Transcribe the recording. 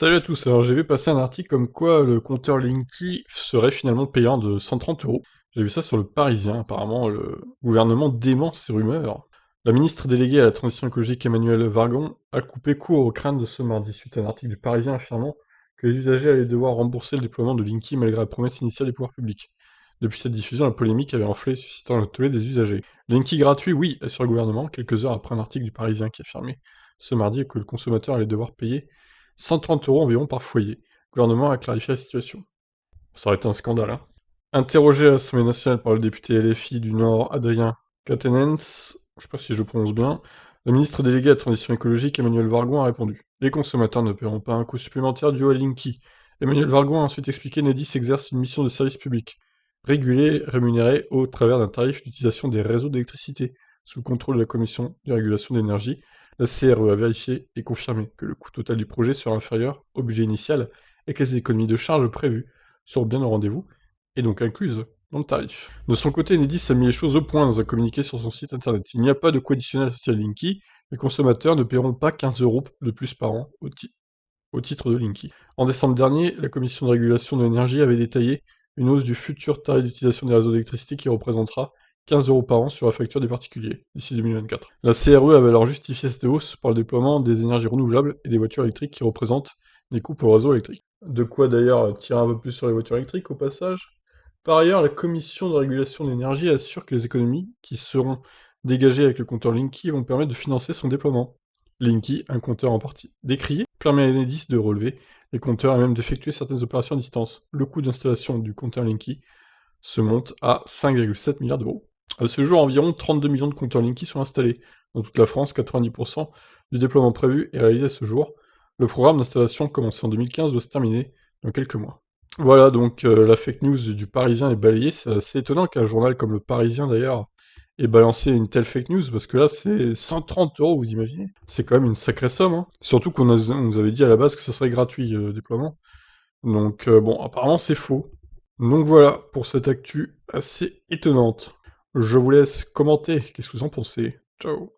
Salut à tous, alors j'ai vu passer un article comme quoi le compteur Linky serait finalement payant de 130 euros. J'ai vu ça sur le Parisien, apparemment le gouvernement dément ces rumeurs. La ministre déléguée à la transition écologique Emmanuelle Vargon a coupé court aux craintes de ce mardi suite à un article du Parisien affirmant que les usagers allaient devoir rembourser le déploiement de Linky malgré la promesse initiale des pouvoirs publics. Depuis cette diffusion, la polémique avait enflé, suscitant le tollé des usagers. Linky gratuit, oui, assure le gouvernement, quelques heures après un article du Parisien qui affirmait ce mardi que le consommateur allait devoir payer 130 euros environ par foyer. Le gouvernement a clarifié la situation. Ça aurait été un scandale, hein. Interrogé à l'Assemblée nationale par le député LFI du Nord, Adrien Quatennens, je sais pas si je le prononce bien, le ministre délégué à la transition écologique, Emmanuel Vargon, a répondu. Les consommateurs ne paieront pas un coût supplémentaire dû à Linky. Emmanuel Vargon a ensuite expliqué qu'Enedis exerce une mission de service public, régulée, rémunérée au travers d'un tarif d'utilisation des réseaux d'électricité, sous le contrôle de la Commission de régulation de l'énergie. La CRE a vérifié et confirmé que le coût total du projet sera inférieur au budget initial et que les économies de charges prévues seront bien au rendez-vous, et donc incluses dans le tarif. De son côté, Enedis a mis les choses au point dans un communiqué sur son site internet. Il n'y a pas de coût additionnel associé à Linky, les consommateurs ne paieront pas 15 euros de plus par an au titre de Linky. En décembre dernier, la Commission de régulation de l'énergie avait détaillé une hausse du futur tarif d'utilisation des réseaux d'électricité qui représentera 15 euros par an sur la facture des particuliers, d'ici 2024. La CRE avait alors justifié cette hausse par le déploiement des énergies renouvelables et des voitures électriques qui représentent des coûts pour le réseau électrique. De quoi d'ailleurs tirer un peu plus sur les voitures électriques au passage. Par ailleurs, la Commission de régulation de l'énergie assure que les économies qui seront dégagées avec le compteur Linky vont permettre de financer son déploiement. Linky, un compteur en partie décrié, permet à Enedis de relever les compteurs et même d'effectuer certaines opérations à distance. Le coût d'installation du compteur Linky se monte à 5,7 milliards d'euros. À ce jour, environ 32 millions de compteurs Linky sont installés. Dans toute la France, 90% du déploiement prévu est réalisé à ce jour. Le programme d'installation commencé en 2015 doit se terminer dans quelques mois. Voilà, donc la fake news du Parisien est balayée. C'est assez étonnant qu'un journal comme le Parisien, d'ailleurs, ait balancé une telle fake news, parce que là, c'est 130 euros, vous imaginez? C'est quand même une sacrée somme, hein. Surtout on nous avait dit à la base que ça serait gratuit, le déploiement. Donc bon, apparemment c'est faux. Donc voilà, pour cette actu assez étonnante. Je vous laisse commenter, qu'est-ce que vous en pensez? Ciao.